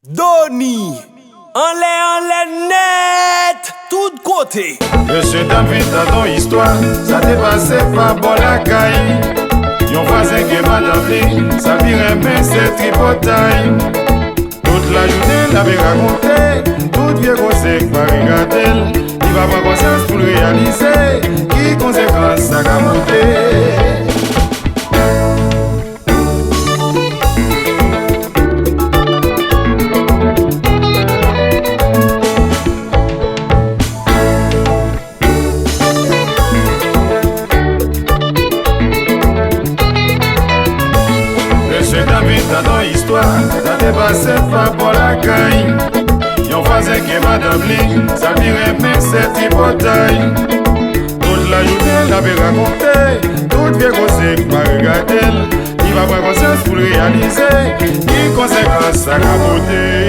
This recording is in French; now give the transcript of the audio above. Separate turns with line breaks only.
Doni, en l'air net, tout côté.
Monsieur David dans ton histoire, ça t'est passé par bon la caille. Yon voisin qui m'a d'envie, ça virait mais c'est tripotaille. Toute la journée l'avait raconté, tout vieux conseil par regarder. Il va prendre conscience pour le réaliser, qui conséquence ça a monté. Dans ton histoire, ça t'est passé par pour la caille. Yon voisin qui va d'emblée, ça virait mais c'est tripotaille. Toute la journée l'avait raconté, tout vieux conseil m'a regardé. Il va prendre conscience pour le réaliser, qui conséquence ça a monté.